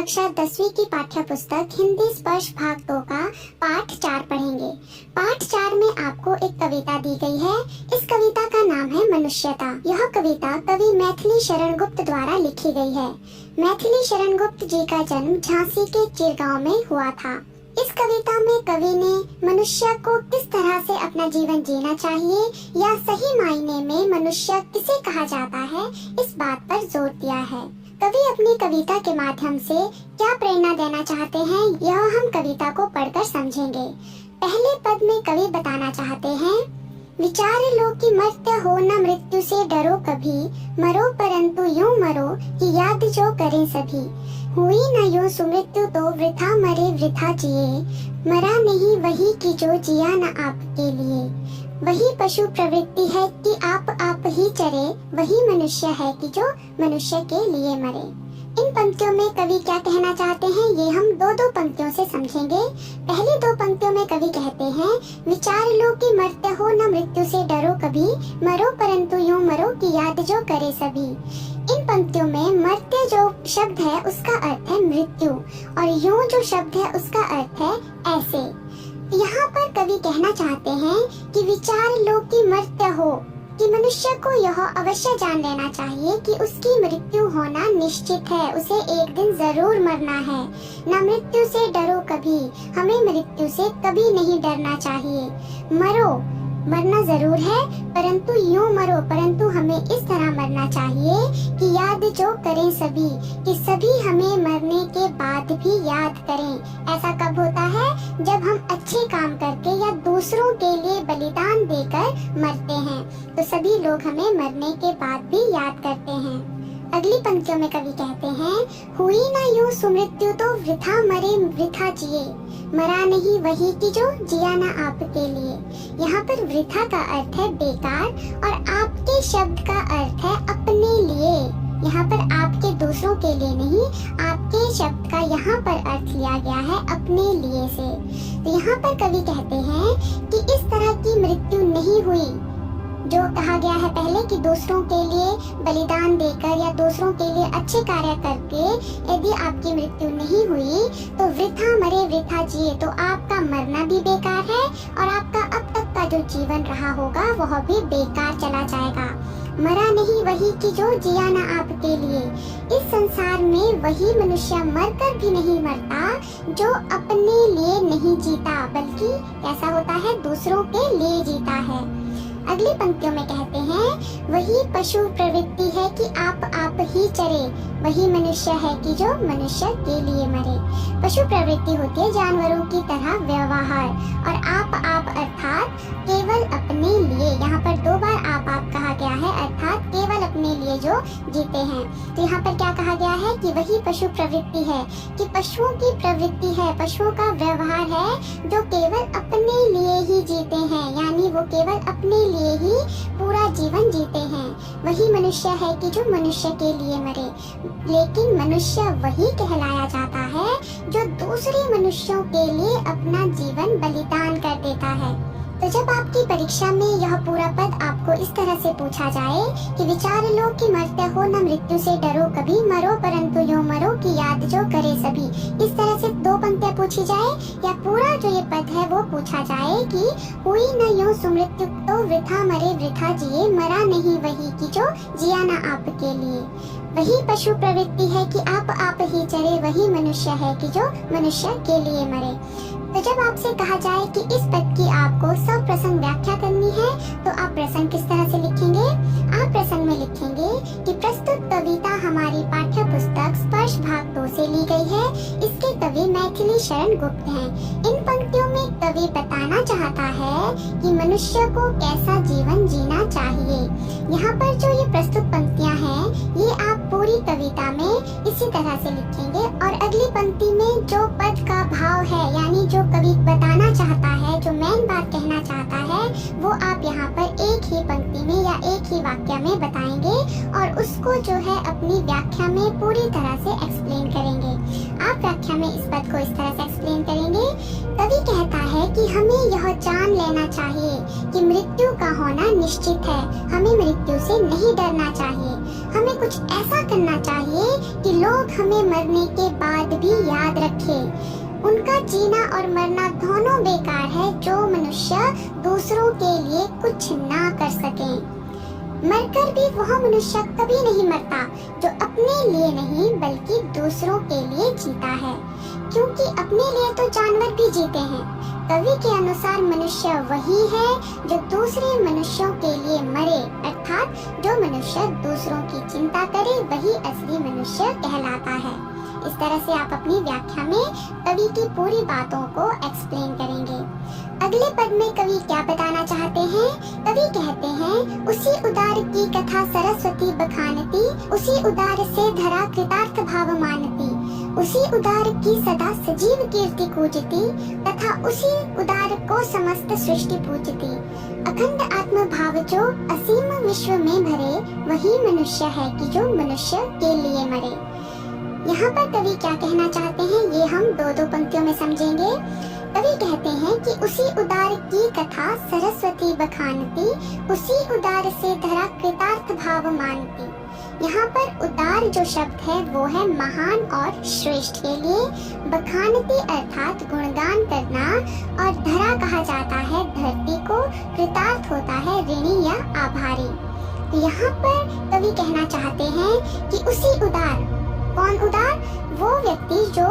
कक्षा 10वीं की पाठ्य पुस्तक हिंदी स्पर्श भाग 2 का पाठ 4 पढ़ेंगे। पाठ 4 में आपको एक कविता दी गई है। इस कविता का नाम है मनुष्यता। यह कविता कवि मैथिली शरण गुप्त द्वारा लिखी गई है। मैथिली शरण गुप्त जी का जन्म झांसी के चिरगांव में हुआ था। इस कविता में कवि ने मनुष्य को किस तरह से अपना जीवन जीना चाहिए या सही मायने में मनुष्य किसे कहा जाता है, इस बात पर जोर दिया है। कवि अपनी कविता के माध्यम से क्या प्रेरणा देना चाहते हैं, यह हम कविता को पढ़कर समझेंगे। पहले पद में कवि बताना चाहते हैं, विचार लो कि मर्त्य हो न मृत्यु से डरो कभी, मरो परंतु यूं मरो कि याद जो करें सभी। हुई न यूं सुमृत्यु तो वृथा मरे वृथा जिए, मरा नहीं वही कि जो जिया न आपके लिए। वही पशु प्रवृत्ति है कि आप ही चरे, वही मनुष्य है कि जो मनुष्य के लिए मरे। इन पंक्तियों में कवि क्या कहना चाहते हैं, ये हम दो पंक्तियों से समझेंगे। पहली 2 पंक्तियों में कवि कहते हैं, विचार लो कि मर्त्य हो न मृत्यु से डरो कभी, मरो परंतु यूं मरो कि याद जो करे सभी। इन पंक्तियों में मर्त्य जो शब्द है उसका अर्थ है मृत्यु और यूं जो शब्द है उसका अर्थ है ऐसे। यहाँ पर कवि कहना चाहते हैं कि विचार लो कि मर्त्य हो, कि मनुष्य को यह अवश्य जान लेना चाहिए कि उसकी मृत्यु होना निश्चित है, उसे एक दिन जरूर मरना है। न मृत्यु से डरो कभी, हमें मृत्यु से कभी नहीं डरना चाहिए। मरो, मरना जरूर है परंतु यूं मरो, परंतु हमें इस तरह मरना चाहिए कि याद जो करें सभी, कि सभी हमें मरने के बाद भी याद करें। ऐसा कब होता है, जब हम अच्छे काम करके या दूसरों के लिए बलिदान देकर मरते हैं, तो सभी लोग हमें मरने के बाद भी याद करते हैं। अगली पंक्तियों में कवि कहते हैं, हुई न यूं सुमृत्यु तो वृथा मरे वृथा जिए, मरा नहीं वही कि जो जिया न आपके लिए। यहाँ पर वृथा का अर्थ है बेकार और आपके शब्द का अर्थ है अपने लिए। यहाँ पर आपके दूसरों के लिए नहीं, आपके शब्द का यहाँ पर अर्थ लिया गया है अपने लिए से। तो यहाँ पर कवि कहते हैं कि इस तरह की मृत्यु नहीं हुई जो कहा गया है पहले कि दूसरों के लिए बलिदान देकर या दूसरों के लिए अच्छे कार्य करके यदि आपकी मृत्यु नहीं हुई तो वृथा मरे वृथा जिए, तो आपका मरना भी बेकार है और आपका अब तक का जो जीवन रहा होगा वह भी बेकार चला जाएगा। मरा नहीं वही कि जो जिया न आपके लिए। इस संसार में वही मनुष्य मरकर भी नहीं मरता जो अपने लिए नहीं जीता, बल्कि ऐसा होता है दूसरों के लिए जीता है। अगली पंक्तियों में कहते हैं, वही पशु प्रवृत्ति है कि आप ही चरे, वही मनुष्य है कि जो मनुष्य के लिए मरे। पशु प्रवृत्ति होती है जानवरों की तरह व्यवहार, और आप अर्थात केवल अपने लिए। यहाँ पर 2 बार आप कहा गया है, अर्थात केवल अपने लिए जो जीते हैं। तो यहाँ पर क्या कहा गया है कि वही पशु प्रवृत्ति है, कि पशुओं की प्रवृत्ति है, पशुओं का व्यवहार है जो केवल अपने लिए ही जीते हैं, यानी वो केवल अपने लिए ही पूरा जीवन जीते हैं। वही मनुष्य है कि जो मनुष्य के लिए मरे। लेकिन मनुष्य वही कहलाया जाता है जो दूसरे मनुष्यों के लिए अपना जीवन बलिदान कर देता है। तो जब आपकी परीक्षा में यह पूरा पद आपको इस तरह से पूछा जाए कि विचार लो कि मर्त्य हो न मृत्यु से डरो कभी, मरो परंतु यूं मरो कि याद जो करे सभी, इस तरह से 2 पंक्तियां पूछी जाए या पूरा जो ये पद है वो पूछा जाए कि हुई न यूं सुमृत्यु तो वृथा मरे वृथा जिए, मरा नहीं वही कि जो जिया न आपके लिए। वही पशु प्रवृत्ति है कि आप ही चरे, वही मनुष्य है कि जो मनुष्य के लिए मरे। तो जब आपसे कहा जाए कि इस पद की आपको सप्रसंग व्याख्या करनी है, तो आप प्रसंग किस तरह से लिखेंगे? आप प्रसंग में लिखेंगे कि प्रस्तुत कविता हमारी पाठ्य पुस्तक स्पर्श भाग 2 से ली गई है। इसके कवि मैथिली शरण गुप्त हैं। इन पंक्तियों में कवि बताना चाहता है कि मनुष्य को कैसा जीवन जीना चाहिए। यहाँ पर जो ये प्रस्तुत पंक्तियाँ हैं, ये आप पूरी कविता में इसी तरह से लिखेंगे, और अगली पंक्ति में जो पद का भाव है, यानी जो कवि बताना चाहता है, जो मेन बात कहना चाहता है, वो आप यहाँ पर एक ही पंक्ति में या एक ही वाक्य में बताएंगे और उसको जो है अपनी व्याख्या में पूरी तरह से एक्सप्लेन करेंगे। आप व्याख्या में इस पद को इस तरह से एक्सप्लेन करेंगे, कवि कहता है कि हमें यह जान लेना चाहिए कि मृत्यु का होना निश्चित है, हमें मृत्यु से नहीं डरना चाहिए। हमें कुछ ऐसा करना चाहिए कि लोग हमें मरने के बाद भी याद रखें। उनका जीना और मरना दोनों बेकार है जो मनुष्य दूसरों के लिए कुछ ना कर सके। मरकर भी वह मनुष्य कभी नहीं मरता जो अपने लिए नहीं बल्कि दूसरों के लिए जीता है, क्योंकि अपने लिए तो जानवर भी जीते हैं। कवि के अनुसार मनुष्य वही है जो दूसरे मनुष्यों के लिए मरे, अर्थात जो मनुष्य दूसरों की चिंता करे वही असली मनुष्य कहलाता है। इस तरह से आप अपनी व्याख्या में कवि की पूरी बातों को एक्सप्लेन करेंगे। अगले पद में कवि क्या बताना चाहते हैं? कवि कहते हैं, उसी उदार की कथा सरस्वती बखानती, उसी उदार से धरा कृतार्थ भाव मानती, उसी उदार की सदा सजीव कीर्ति कूजती, तथा उसी उदार को समस्त सृष्टि पूजती। अखंड आत्म भाव जो असीम विश्व में भरे, वही मनुष्य है कि जो मनुष्य के लिए मरे। यहाँ पर कवि क्या कहना चाहते हैं ये हम दो पंक्तियों में समझेंगे। कवि कहते हैं कि उसी उदार की कथा सरस्वती बखानती, उसी उदार से धरा कृतार्थ भाव मानती। यहाँ पर उदार जो शब्द है वो है महान और श्रेष्ठ के लिए, बखानती अर्थात गुणगान करना, और धरा कहा जाता है धरती को, कृतार्थ होता है ऋणी या आभारी। यहाँ पर कवि कहना चाहते हैं कि उसी उदार, कौन उदार? वो व्यक्ति जो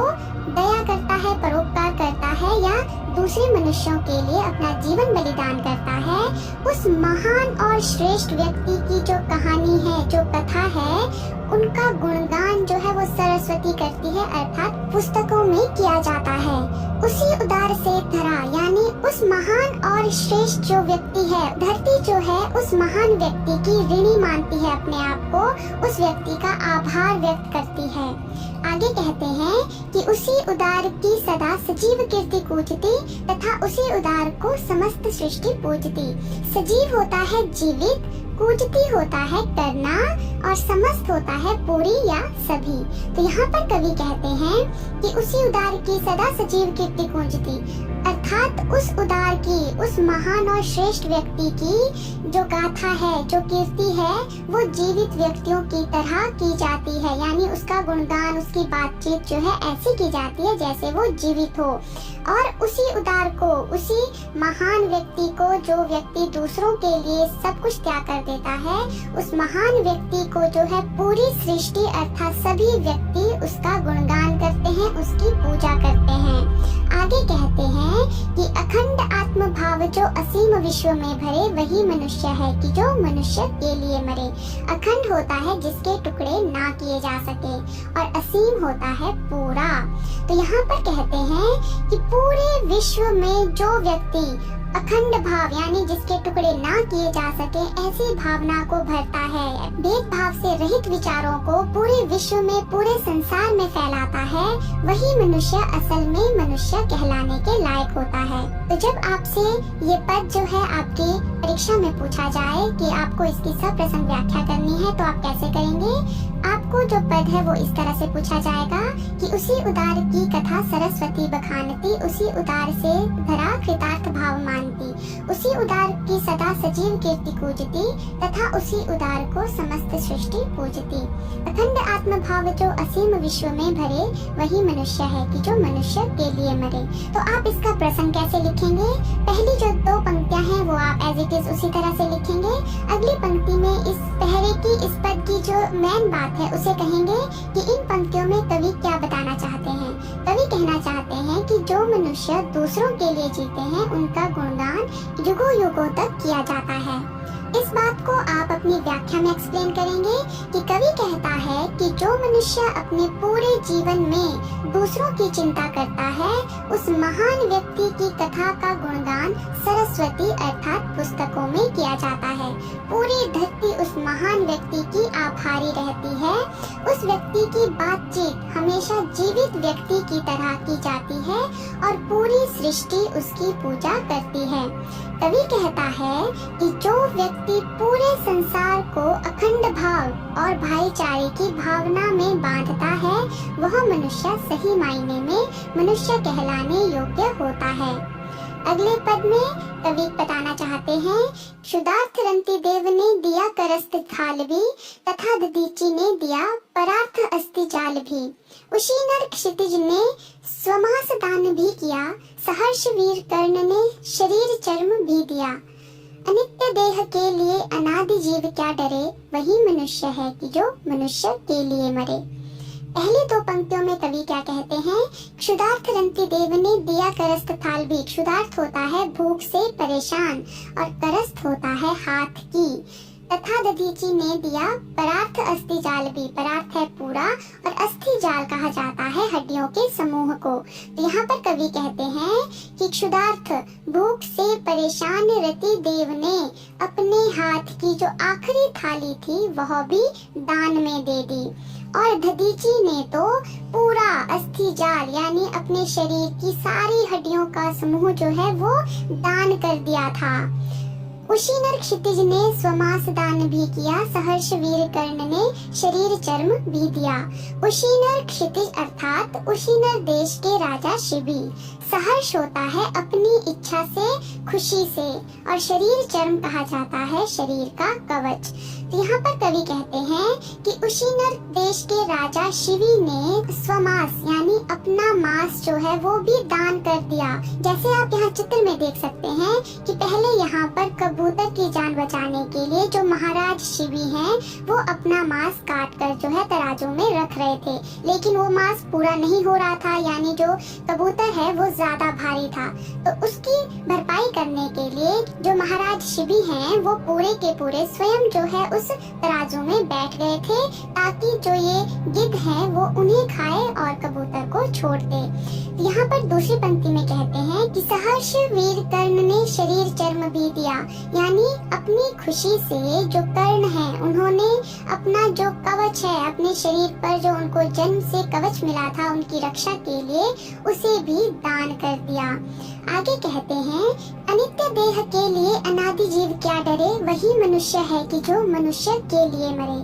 दया करता है, परोपकार करता है या दूसरे मनुष्यों के लिए अपना जीवन बलिदान करता है, उस महान और श्रेष्ठ व्यक्ति की जो कहानी है, जो कथा है, उनका गुणगान जो है वो सरस्वती करती है, अर्थात पुस्तकों में किया जाता है। उसी उदार से धरा यानी उस महान और श्रेष्ठ जो व्यक्ति है, धरती जो है उस महान व्यक्ति की ऋणी मानती है अपने आप को, उस व्यक्ति का आभार व्यक्त करती है। आगे कहते हैं कि उसी उदार की सदा सजीव कीर्ति कूजती, तथा उसी उदार को समस्त सृष्टि पूजती। सजीव होता है जीवित, कूजती होता है करना, और समस्त होता है पूरी या सभी। तो यहाँ पर कवि कहते हैं कि उसी उदार की सदा सजीव कीर्ति कूजती, अर्थात उस उदार की, उस महान और श्रेष्ठ व्यक्ति की जो गाथा है, जो कीर्ति है, वो जीवित व्यक्तियों की तरह की जाती है, यानी उसका गुणगान, उसकी बातचीत जो है ऐसी की जाती है जैसे वो जीवित हो। और उसी उदार को, उसी महान व्यक्ति को, जो व्यक्ति दूसरों के लिए सब कुछ त्याग कर देता है, उस महान व्यक्ति को जो है पूरी सृष्टि अर्थात सभी व्यक्ति उसका गुणगान करते हैं, उसकी पूजा करते हैं। आगे कहते हैं कि अखंड आत्म भाव जो असीम विश्व में भरे, वही मनुष्य है कि जो मनुष्य के लिए मरे। अखंड होता है जिसके टुकड़े ना किए जा सके, और असीम होता है पूरा। तो यहाँ पर कहते हैं कि पूरे विश्व में जो व्यक्ति अखंड भाव यानी जिसके टुकड़े ना किए जा सके, ऐसी भावना को भरता है, भेदभाव से रहित विचारों को पूरे विश्व में, पूरे संसार में फैलाता है, वही मनुष्य असल में मनुष्य कहलाने के लायक होता है। तो जब आपसे ये पद जो है आपकी परीक्षा में पूछा जाए कि आपको इसकी सप्रसंग व्याख्या करनी है, तो आप कैसे करेंगे? आपको जो पद है वो इस तरह से पूछा जाएगा कि उसी उदार की कथा सरस्वती बखानती, उसी उदार से धरा कृतार्थ भाव मानती, उसी उदार की सदा सजीव कीर्ति कूजती, तथा उसी उदार को समस्त सृष्टि पूजती। अखंड आत्म भाव जो असीम विश्व में भरे, वही मनुष्य है कि जो मनुष्य के लिए मरे। तो आप इसका प्रसंग कैसे लिखेंगे? पहली जो दो पंक्तियां हैं वो आप एज इट इज उसी तरह से लिखेंगे। अगली पंक्ति में इस पहले की, इस पद की जो मेन बात है उसे कहेंगे कि इन पंक्तियों में कवि क्या बताना चाहते हैं। कवि कहना चाहते हैं कि जो मनुष्य दूसरों के लिए जीते हैं, उनका गुणगान युगों युगों तक किया जाता है। इस बात को आप अपनी व्याख्या में एक्सप्लेन करेंगे कि कवि कहता है कि जो मनुष्य अपने पूरे जीवन में दूसरों की चिंता करता है, उस महान व्यक्ति की कथा का गुणगान सरस्वती अर्थात पुस्तकों में किया जाता है। पूरी धरती उस महान व्यक्ति की आभारी रहती है। उस व्यक्ति की बातचीत हमेशा जीवित व्यक्ति की तरह की जाती है और पूरी सृष्टि उसकी पूजा करती है। कवि कहता है कि जो व्यक्ति पूरे संसार को अखंड भाव और भाईचारे की भावना में बांधता है, वह मनुष्य सही मायने में मनुष्य कहलाने योग्य होता है। अगले पद में कवि बताना चाहते हैं, क्षुधार्थ रंति देव ने दिया करस्त थाल भी, तथा दधीचि ने दिया परार्थ अस्ति जाल भी। उसी नर क्षितिज ने स्वमास दान भी किया, सहर्ष वीर कर्ण ने शरीर चर्म भी दिया। अनित्य देह के लिए अनादि जीव क्या डरे, वही मनुष्य है कि जो मनुष्य के लिए मरे। पहली दो पंक्तियों में कवि क्या कहते हैं, क्षुधार्थ रंति देव ने दिया करस्त थाल भी। क्षुधार्थ होता है भूख से परेशान और करस्त होता है हाथ की। तथा दधीचि ने दिया परार्थ अस्थि जाल भी। परार्थ है पूरा और अस्थि जाल कहा जाता है हड्डियों के समूह को। तो यहाँ पर कवि कहते हैं कि क्षुधार्थ भूख से परेशान रति देव ने अपने हाथ की जो आखिरी थाली थी वह भी दान में दे दी, और दधीचि ने तो पूरा अस्थि जाल यानी अपने शरीर की सारी हड्डियों का समूह जो है वो दान कर दिया था। उसी नर क्षितिज ने स्वमास दान भी किया, सहर्ष वीर कर्ण ने शरीर चर्म भी दिया। उसी नर क्षितिज अर्थात उसी नर देश के राजा शिबी। सहर्ष होता है अपनी इच्छा से, खुशी से, और शरीर चर्म कहा जाता है शरीर का कवच। तो यहाँ पर कवि कहते हैं कि उसी नर देश के राजा शिवी ने स्वमास यानी अपना मांस जो है वो भी दान कर दिया। जैसे आप यहाँ चित्र में देख सकते हैं कि पहले यहाँ पर कबूतर की जान बचाने के लिए जो महाराज शिवी हैं वो अपना मांस काट कर जो है तराजू में रख रहे थे, लेकिन वो मांस पूरा नहीं हो रहा था, यानी जो कबूतर है वो ज्यादा भारी था। तो उसकी भरपाई करने के लिए जो महाराज शिवी हैं वो पूरे के पूरे स्वयं जो है उस तराजू में बैठ गए थे, ताकि जो ये गिद्ध है वो उन्हें खाए और कबूतर को छोड़ दे। यहाँ पर दूसरी पंक्ति में कहते हैं कि सहर्ष वीर कर्ण ने शरीर चर्म भी दिया, यानी अपनी खुशी से जो कर्ण है उन्होंने अपना जो कवच है अपने शरीर पर जो उनको जन्म से कवच मिला था उनकी रक्षा के लिए उसे भी दान कर दिया। आगे कहते हैं, अनित्य देह के लिए अनादि जीव क्या डरे, वही मनुष्य है कि जो मनुष्य के लिए मरे।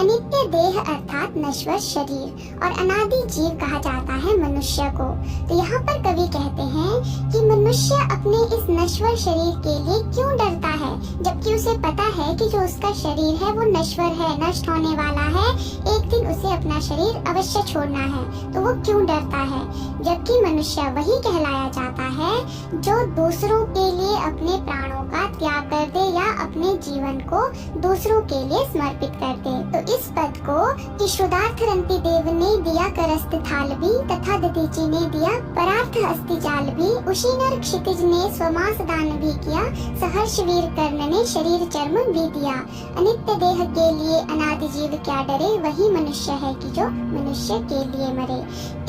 अनित्य देह अर्थात नश्वर शरीर और अनादि जीव कहा जाता है मनुष्य को। तो यहाँ पर कवि कहते हैं कि मनुष्य अपने इस नश्वर शरीर के लिए क्यों डरता है, जबकि उसे पता है कि जो उसका शरीर है वो नश्वर है, नष्ट होने वाला है, एक दिन उसे अपना शरीर अवश्य छोड़ना है, तो वो क्यों डरता है। जबकि मनुष्य वही कहलाया जाता है जो दूसरों के लिए अपने प्राणों का त्याग कर दे या अपने जीवन को दूसरों के लिए समर्पित कर दे। तो इस पद को कि क्षुधार्थ रंति देव ने दिया करस्त थाल भी, तथा दधीचि ने दिया परार्थ अस्ति जाल भी, उसी नर क्षितिज ने स्वमास दान भी किया, सहर्ष वीर कर्ण ने शरीर चर्म भी दिया। अनित्य देह के लिए अनादि जीव क्या डरे, वही मनुष्य है कि जो मनुष्य के लिए मरे।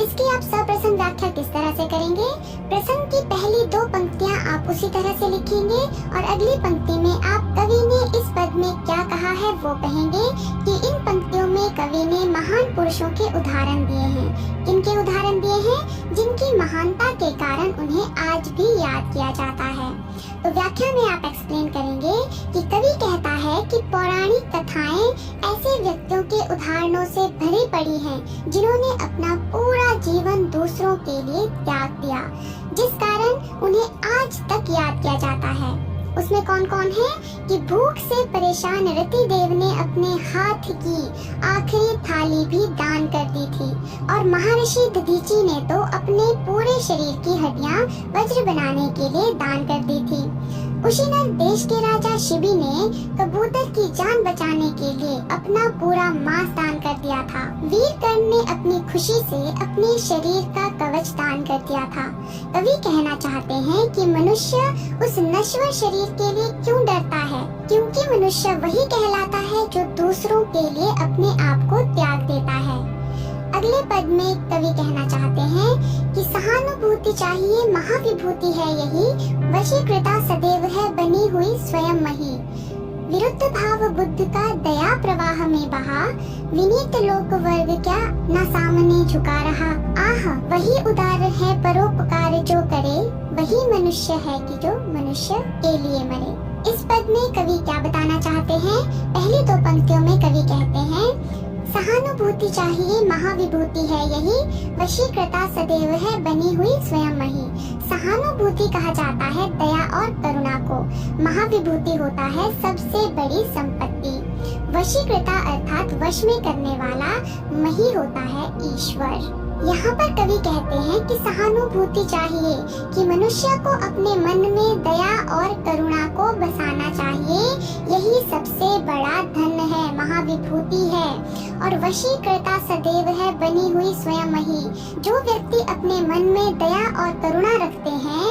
इसकी आप सप्रसंग व्याख्या किस तरह से करेंगे। प्रसंग की पहली दो पंक्तियां आप उसी तरह से लिखेंगे और अगली पंक्ति में आप कवि ने इस पद में क्या कहा है वो कहेंगे कि इन पंक्तियों में कवि ने महान पुरुषों के उदाहरण दिए हैं। किनके उदाहरण दिए हैं? जिनकी महानता के कारण उन्हें आज भी याद किया जाता है। तो व्याख्या में आप एक्सप्लेन करेंगे कि कवि कहता है कि पौराणिक कथाएं ऐसे व्यक्तियों के उदाहरणों से भरी पड़ी हैं जिन्होंने अपना पूरा जीवन दूसरों के लिए त्याग दिया, जिस कारण उन्हें आज तक याद किया जाता है। उसमें कौन कौन है कि भूख से परेशान रति देव ने अपने हाथ की आखिरी थाली भी दान कर दी थी, और महर्षि दधीचि ने तो अपने पूरे शरीर की हड्डियां वज्र बनाने के लिए दान कर दी थी। उसी नर देश के राजा शिबी ने कबूतर की जान बचाने के लिए अपना पूरा मांस दान कर दिया था। वीर कर्ण ने अपनी खुशी से अपने शरीर का कवच दान कर दिया था। कवि कहना चाहते हैं कि मनुष्य उस नश्वर शरीर के लिए क्यों डरता है, क्योंकि मनुष्य वही कहलाता है जो दूसरों के लिए अपने आप को त्याग देता है। अगले पद में कवि कहना चाहते हैं कि सहानुभूति चाहिए महाविभूति है यही, वशीकृता सदैव है बनी हुई स्वयं मही। विरुद्ध भाव बुद्ध का दया प्रवाह में बहा, विनीत लोक वर्ग क्या न सामने झुका रहा। आह वही उदार है परोपकार जो करे, वही मनुष्य है कि जो मनुष्य के लिए मरे। इस पद में कवि क्या बताना चाहते हैं? पहली दो पंक्तियों में कवि कहते हैं सहानुभूति चाहिए महाविभूति है यही, वशीकृता सदैव है बनी हुई स्वयं मही। सहानुभूति कहा जाता है और करुणा को। महाविभूति होता है सबसे बड़ी संपत्ति। वशीकृता अर्थात वश में करने वाला मही होता है ईश्वर। यहाँ पर कवि कहते हैं कि सहानुभूति चाहिए, कि मनुष्य को अपने मन में दया और करुणा को बसाना चाहिए। यही सबसे बड़ा धन है, महाविभूति है। और वशीकृता सदैव है बनी हुई स्वयं ही। जो व्यक्ति अपने मन में दया और करुणा रखते हैं,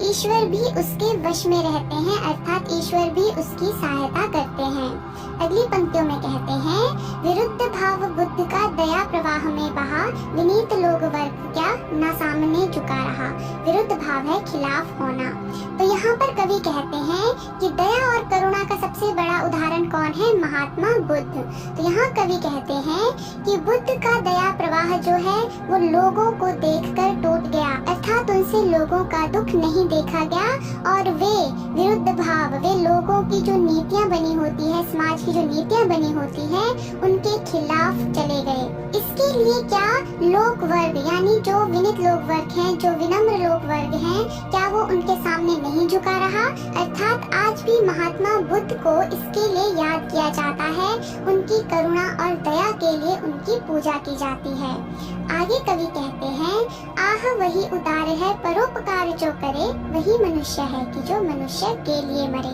ईश्वर भी उसके वश में रहते हैं, अर्थात ईश्वर भी उसकी सहायता करते हैं। अगली पंक्तियों में कहते हैं, विरुद्ध भाव बुद्ध का दया प्रवाह में बहा, विनीत लोग वर्ग क्या न सामने झुका रहा। विरुद्ध भाव है खिलाफ होना। तो यहाँ पर कवि कहते हैं कि दया और करुणा का सबसे बड़ा उदाहरण कौन है? महात्मा बुद्ध। तो यहाँ कवि कहते हैं कि बुद्ध का दया प्रवाह जो है वो लोगों को देखकर टूट गया, अर्थात उनसे लोगों का दुख नहीं देखा गया, और वे विरुद्ध भाव, वे लोगों की जो नीतियाँ बनी होती है, समाज की जो नीतियाँ बनी होती है, उनके खिलाफ चले गए। इसके लिए क्या लोक वर्ग यानी जो विनीत लोक वर्ग हैं, जो विनम्र लोक वर्ग हैं, क्या वो उनके सामने नहीं झुका रहा? अर्थात आज भी महात्मा बुद्ध को इसके लिए याद किया जाता है, उनकी करुणा और दया के लिए उनकी पूजा की जाती है। आगे कवि कहते हैं, आह वही उदार है परोपकार जो करे, वही मनुष्य है कि जो मनुष्य के लिए मरे।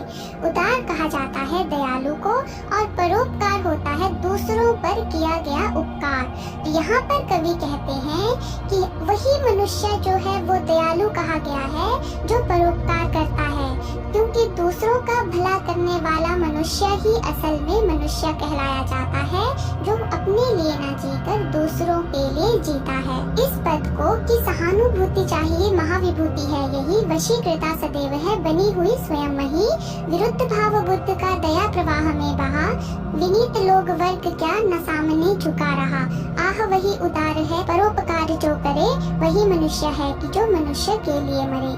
उदार कहा जाता है दयालु को, और परोपकार होता है दूसरों पर किया गया उपकार। यहाँ पर कवि कहते हैं कि वही मनुष्य जो है वो दयालु कहा गया है जो परोपकार करता है, क्योंकि दूसरों का भला करने वाला मनुष्य ही असल में मनुष्य कहलाया जाता है, जो अपने लिए न जीकर दूसरों के लिए जीता है। इस पद को कि सहानुभूति चाहिए महाविभूति है, यही वशीकृता सदैव है बनी हुई स्वयं ही। विरुद्ध भाव बुद्ध का दया प्रवाह में बहा, विनीत लोग वर्ग क्या न सामने झुका रहा। आह वही उदार है परोपकार जो करे, वही मनुष्य है कि जो मनुष्य के लिए मरे।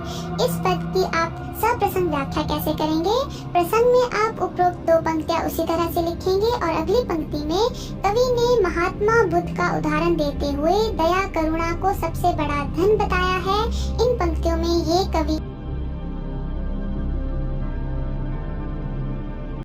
इस पद की आप सप्रसंग व्याख्या कैसे करेंगे? प्रसंग में आप उपरोक्त दो पंक्तियां उसी तरह से लिखेंगे, और अगली पंक्ति में कवि ने महात्मा बुद्ध का उदाहरण देते हुए दया करुणा को सबसे बड़ा धन बताया है। इन पंक्तियों में ये कवि